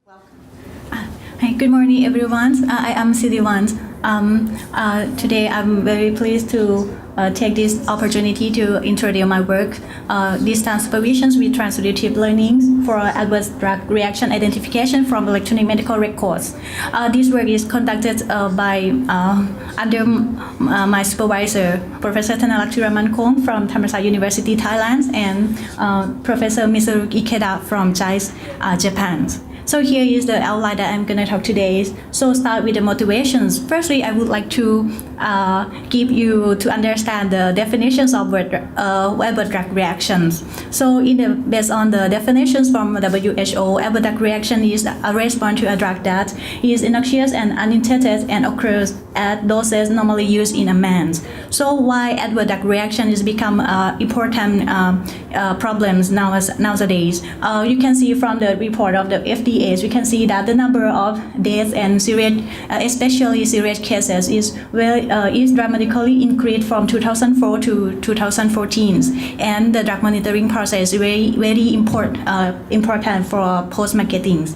Hi, good morning, everyone. I am Siriwon. Today, I'm very pleased to take this opportunity to introduce my work, distance supervisions with transductive learning for adverse drug reaction identification from electronic medical records. This work is conducted under my supervisor, Professor Thanalakti Ramankong from Thammasat University, Thailand, and Professor Misaru Ikeda from JAIST, Japan. So here is the outline that I'm going to talk today. So start with the motivations. Firstly, I would like to give you to understand the definitions of adverse drug reactions. So based on the definitions from WHO, adverse drug reaction is a response to a drug that is innocuous and unintended and occurs at doses normally used in a man. So why adverse drug reaction is become important problems nowadays? You can see from the report of the FDA, we can see that the number of deaths and serious, especially serious cases, is dramatically increased from 2004 to 2014, and the drug monitoring process is very important for post-marketing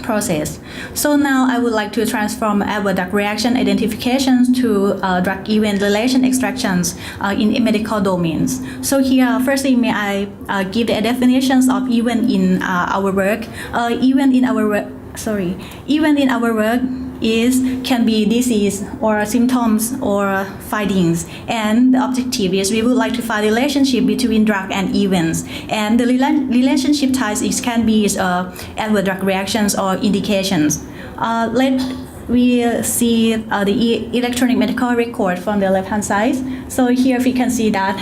process. So now I would like to transform adverse drug reaction identifications to drug event relation extractions in medical domains. So here, firstly, may I give the definitions of event in our work. Event in our work can be disease or symptoms or findings, and the objective is we would like to find relationship between drug and events, and the relationship types can be adverse drug reactions or indications. We see the electronic medical record from the left-hand side. So here we can see that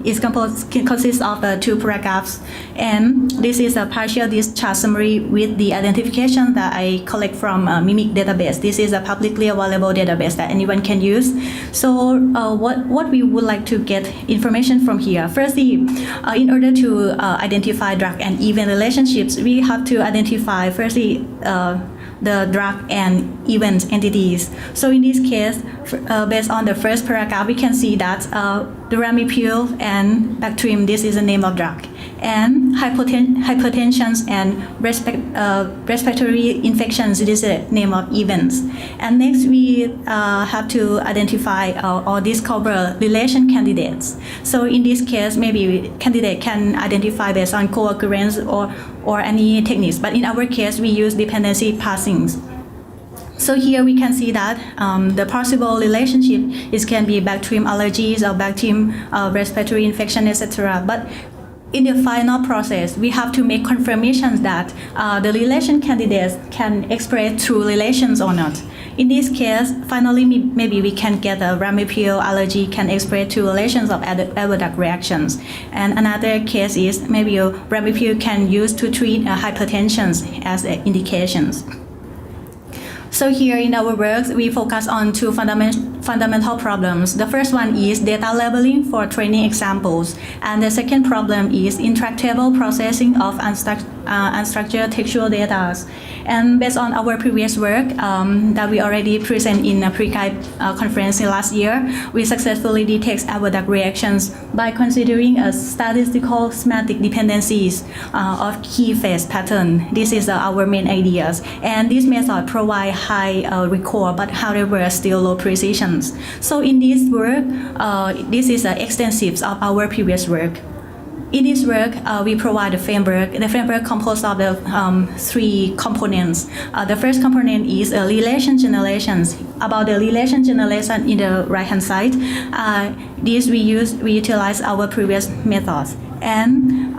it consists of two paragraphs, and this is a partial discharge summary with the identification that I collect from MIMIC database. This is a publicly available database that anyone can use. So what we would like to get information from here. Firstly, in order to identify drug and event relationships, we have to identify firstly the drug and event entities. So in this case, based on the first paragraph, we can see that the Ramipure and Bactrim, this is the name of drug, and hypertension and respiratory infections, this is the name of events. And next we have to identify or discover relation candidates. So in this case, maybe candidate can identify based on co-occurrence or any techniques, but in our case we use dependency passings. So here we can see that the possible relationship can be Bactrim allergies or Bactrim respiratory infection, etc. But in the final process, we have to make confirmations that the relation candidates can express true relations or not. In this case, finally, maybe we can get a Ramipure allergy can express two relations of adverse drug reactions. And another case is maybe Ramipure can use to treat hypertension as indications. So here in our work, we focus on two fundamental problems. The first one is data labeling for training examples, and the second problem is intractable processing of unstructured textual data. And based on our previous work that we already present in a pre-guide conference last year, we successfully detect adverse drug reactions by considering a statistical semantic dependencies of key phase pattern. This is our main ideas, and this method provides high recall, but however still low precision. So in this work, this is extensive of our previous work. In this work, we provide a framework. The framework composed of the three components. The first component is relation generations. About the relation generation in the right-hand side, this we utilize our previous methods. And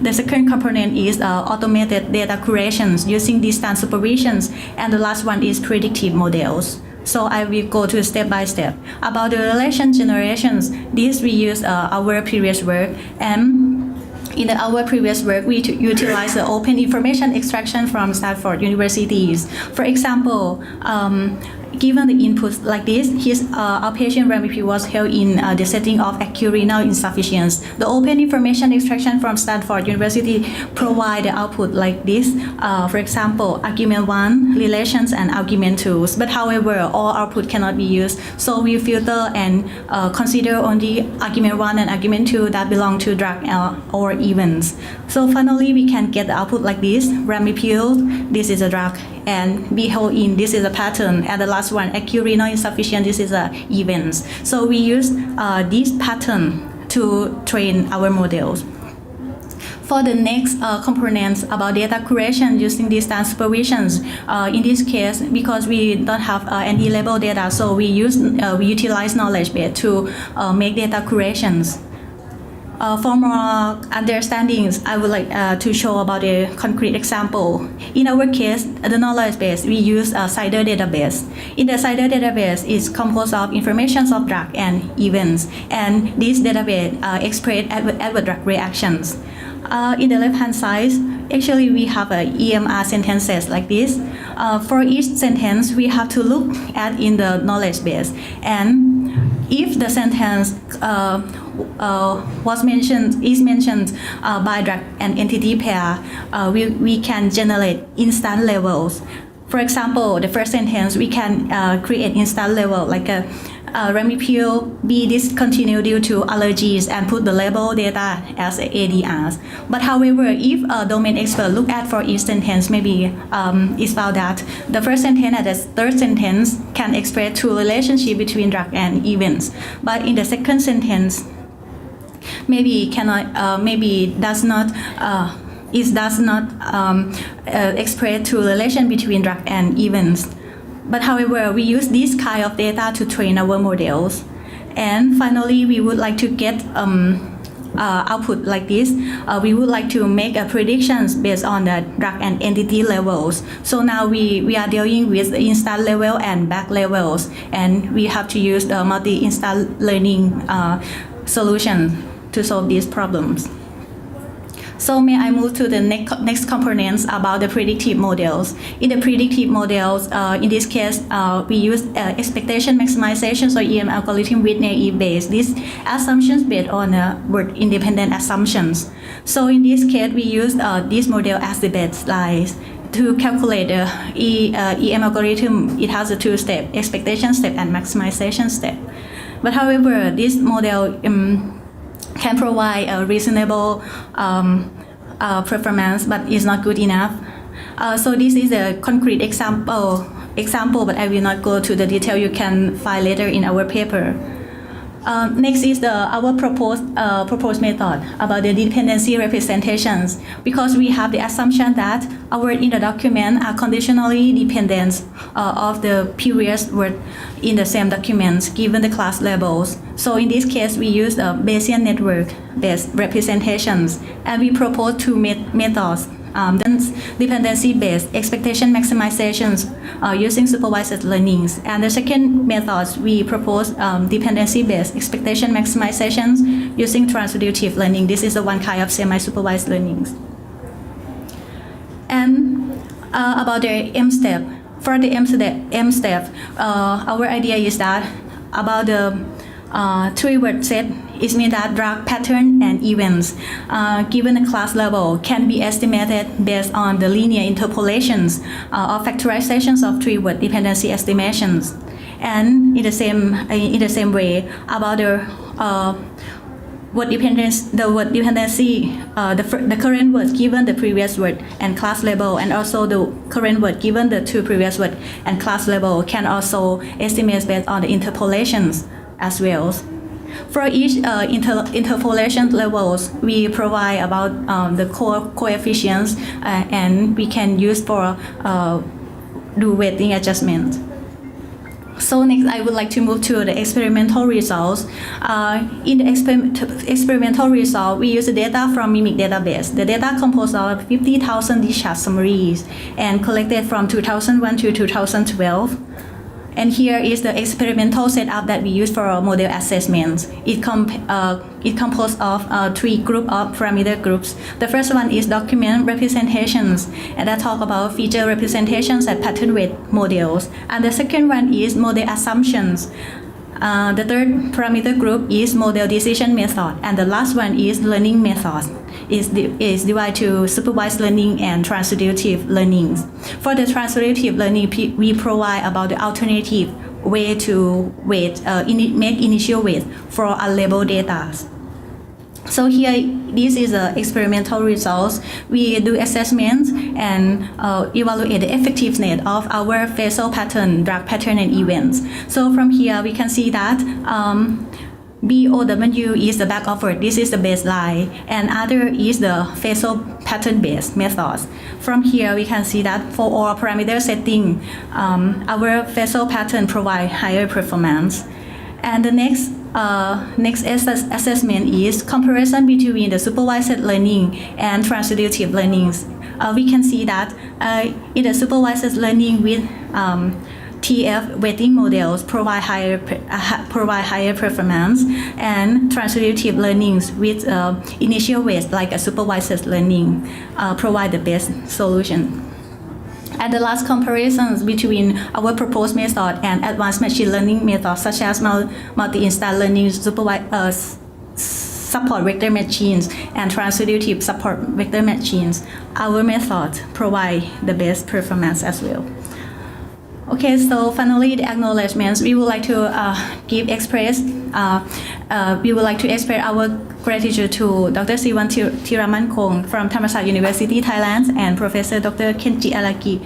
the second component is automated data curations using distance supervisions, and the last one is predictive models. So I will go to step by step. About the relation generations, this we use our previous work, and in our previous work, we utilize the open information extraction from Stanford universities. For example, given the inputs like this, our patient RAMP was held in the setting of acute renal insufficiency. The open information extraction from Stanford University provide the output like this. For example, argument 1, relations, and argument 2. But however, all output cannot be used. So we filter and consider only argument 1 and argument 2 that belong to drug or events. So finally, we can get the output like this. Ramipril, this is a drug, and behold in, this is a pattern, and the last one, acute renal insufficiency, this is a events. So we use this pattern to train our models. For the next components about data curation using distance supervisions, in this case, because we don't have any label data, so we utilize knowledge base to make data curations. For more understandings, I would like to show about a concrete example. In our case, the knowledge base, we use a CIDR database. In the CIDR database, it's composed of information of drug and events, and this database express adverse drug reactions. In the left-hand side, actually we have a EMR sentences like this. For each sentence, we have to look at in the knowledge base, and if the sentence is mentioned by drug and entity pair, we can generate instant levels. For example, the first sentence, we can create instant level like a Ramipril be discontinued due to allergies and put the label data as ADRs. But however, if a domain expert look at for each sentence, maybe it's found that the first sentence and the third sentence can express true relationship between drug and events. But in the second sentence, maybe cannot, maybe does not. It does not express true relation between drug and events. But however, we use this kind of data to train our models. And finally, we would like to get output like this. We would like to make a predictions based on the drug and entity levels. So now we are dealing with the instant level and back levels, and we have to use the multi-instant learning solution to solve these problems. So may I move to the next components about the predictive models. In the predictive models, in this case, we use expectation maximization, so EM algorithm with naive base. These assumptions based on word independent assumptions. So in this case, we use this model as the baseline. To calculate the EM algorithm, it has a two-step, expectation step and maximization step. But however, this model can provide a reasonable performance, but is not good enough. So this is a concrete example, but I will not go to the detail. You can find later in our paper. Next is our proposed method about the dependency representations, because we have the assumption that our word in the document are conditionally dependent of the previous word in the same documents given the class labels. So in this case, we use a Bayesian network-based representations, and we propose two methods. Dependency-based expectation maximizations using supervised learnings. And the second method, we propose dependency-based expectation maximizations using transductive learning. This is the one kind of semi-supervised learnings. And about the M step. For the M step, our idea is that about the three-word set, it means that drug pattern and events given a class level can be estimated based on the linear interpolations or factorizations of three-word dependency estimations. And in the same way, about the word dependency, the current word given the previous word and class label, and also the current word given the two previous word and class label can also estimate based on the interpolations as well. For each interpolation levels, we provide about the core coefficients and we can use for do weighting adjustment. So next, I would like to move to the experimental results. In the experimental result, we use the data from Mimic database. The data composed of 50,000 discharge summaries and collected from 2001 to 2012. And here is the experimental setup that we use for our model assessments. It composed of 3 group of parameter groups. The first one is document representations, and that talk about feature representations and pattern weight models. And the second one is model assumptions. The third parameter group is model decision method, and the last one is learning methods. Is divided to supervised learning and transductive learnings. For the transductive learning, we provide about the alternative way to make initial weight for unlabeled data. So here, this is the experimental results. We do assessments and evaluate the effectiveness of our facial pattern, drag pattern, and events. So from here, we can see that BOW is the back offer. This is the baseline, and other is the facial pattern-based methods. From here, we can see that for all parameter setting, our facial pattern provide higher performance. And the next assessment is comparison between the supervised learning and transductive learnings. We can see that in the supervised learning with TF weighting models provide higher performance, and transductive learnings with initial weights like a supervised learning provide the best solution. And the last comparisons between our proposed method and advanced machine learning methods such as multi-instance learning, support vector machines, and transductive support vector machines. Our methods provide the best performance as well. Okay, so finally, the acknowledgements. We would like to express our gratitude to Dr. Siriwon Thiramankhong from Thammasat University, Thailand, and Professor Dr. Kenji Araki,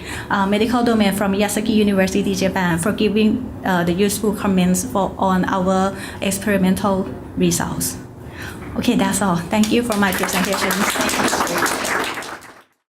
medical domain from Miyazaki University, Japan, for giving the useful comments on our experimental results. Okay, that's all. Thank you for my presentation.